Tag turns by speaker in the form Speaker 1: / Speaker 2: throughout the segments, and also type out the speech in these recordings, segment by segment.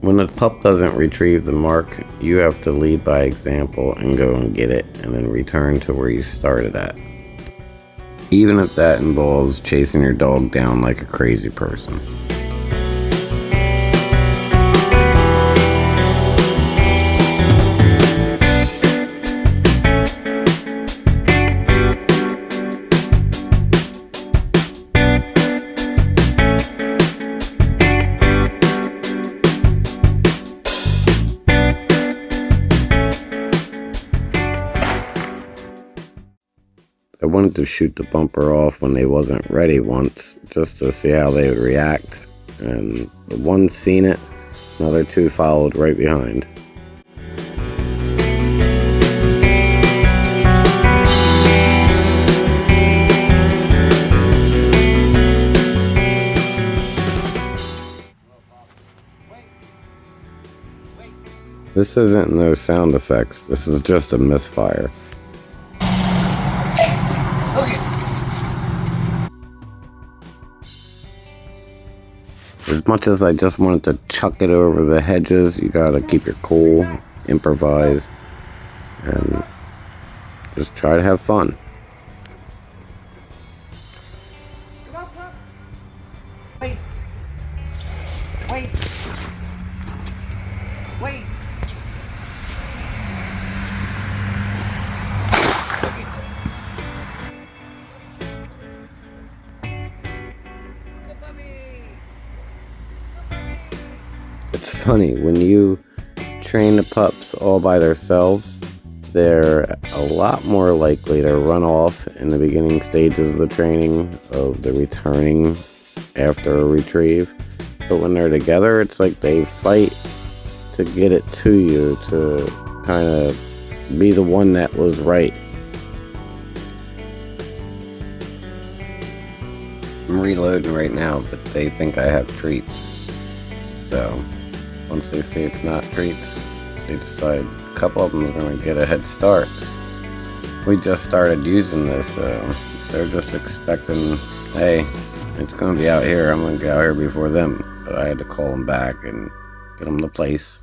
Speaker 1: When a pup doesn't retrieve the mark, you have to lead by example and go and get it, and then return to where you started at. Even if that involves chasing your dog down like a crazy person. I wanted to shoot the bumper off when they wasn't ready once, just to see how they would react, and the one seen it, another two followed right behind. This isn't no sound effects, this is just a misfire. As much as I just wanted to chuck it over the hedges, you gotta keep your cool, improvise, and just try to have fun.
Speaker 2: Come on, pup. Wait. Wait. Wait.
Speaker 1: It's funny, when you train the pups all by themselves, they're a lot more likely to run off in the beginning stages of the training, of the returning after a retrieve. But when they're together, it's like they fight to get it to you, to kind of be the one that was right. I'm reloading right now, but they think I have treats. So once they see it's not treats, they decide a couple of them are going to get a head start. We just started using this, so they're just expecting, hey, it's going to be out here, I'm going to get out here before them. But I had to call them back and get them the place.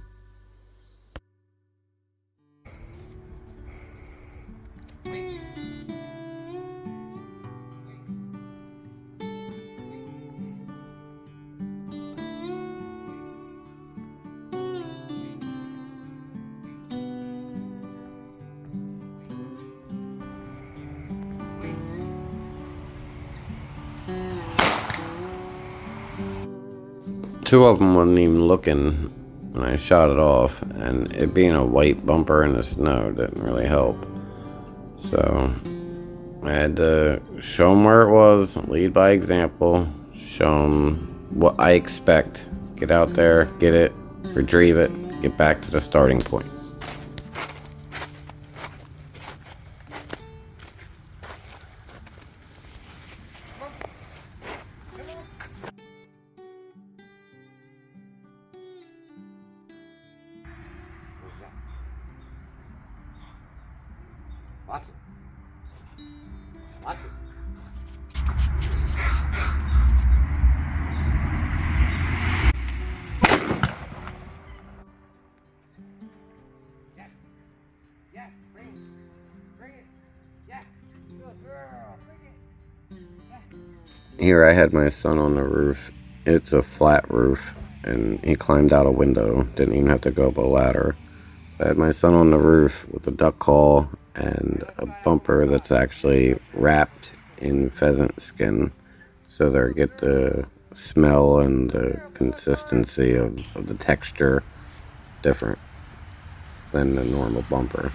Speaker 1: Two of them wasn't even looking when I shot it off, and it being a white bumper in the snow didn't really help. So I had to show them where it was, lead by example, show them what I expect. Get out there, get it, retrieve it, get back to the starting point.
Speaker 2: Watch it. Watch it. Yes. Yes. Bring it. Bring it. Yes. Good girl. Bring it. Yes.
Speaker 1: Here I had my son on the roof. It's a flat roof, and he climbed out a window. Didn't even have to go up a ladder. I had my son on the roof with a duck call and a bumper that's actually wrapped in pheasant skin, so they get the smell and the consistency of the texture different than the normal bumper.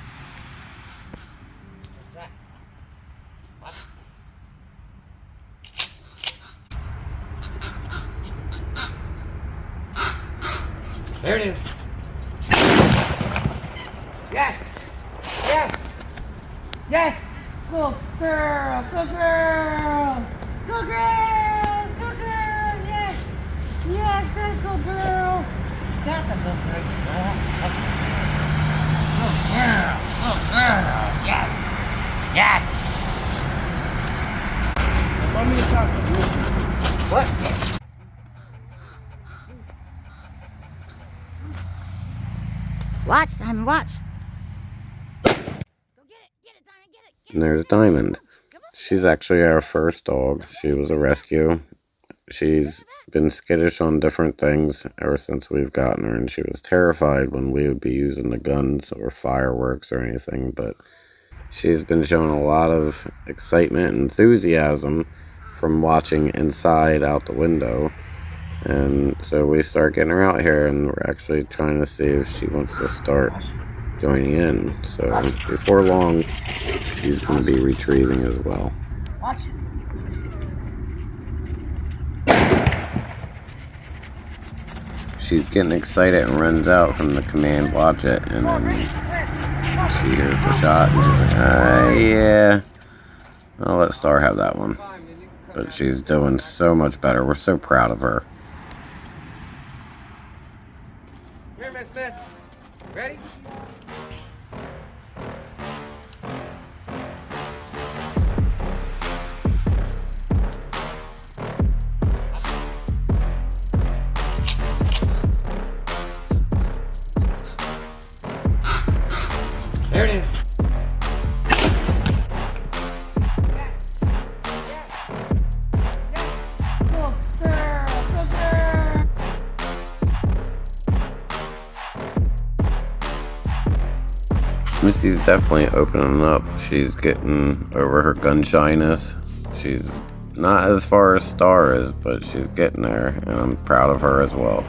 Speaker 2: What's that? What? There it is. Yes. Yes. Yes. Good girl. Good girl. Good girl. Good girl. Yes. Yes. That's good girl. That's a good girl. Good girl. Good girl. Yes. Yes.
Speaker 3: Buy me a sock.
Speaker 2: What? Watch, Diamond, watch. Go get it, Diamond, get it.
Speaker 1: And there's Diamond. She's actually our first dog. She was a rescue. She's been skittish on different things ever since we've gotten her, and she was terrified when we would be using the guns or fireworks or anything, but she's been showing a lot of excitement and enthusiasm from watching inside out the window. And so we start getting her out here, and we're actually trying to see if she wants to start joining in. So before long, she's going to be retrieving as well.
Speaker 2: Watch.
Speaker 1: She's getting excited and runs out from the command, watch it, and then she hears the shot and she's like, yeah, I'll let Star have that one. But she's doing so much better. We're so proud of her.
Speaker 2: Here, Miss. Ready? There it is.
Speaker 1: Missy's definitely opening up. She's getting over her gun shyness. She's not as far as Star is, but she's getting there, and I'm proud of her as well.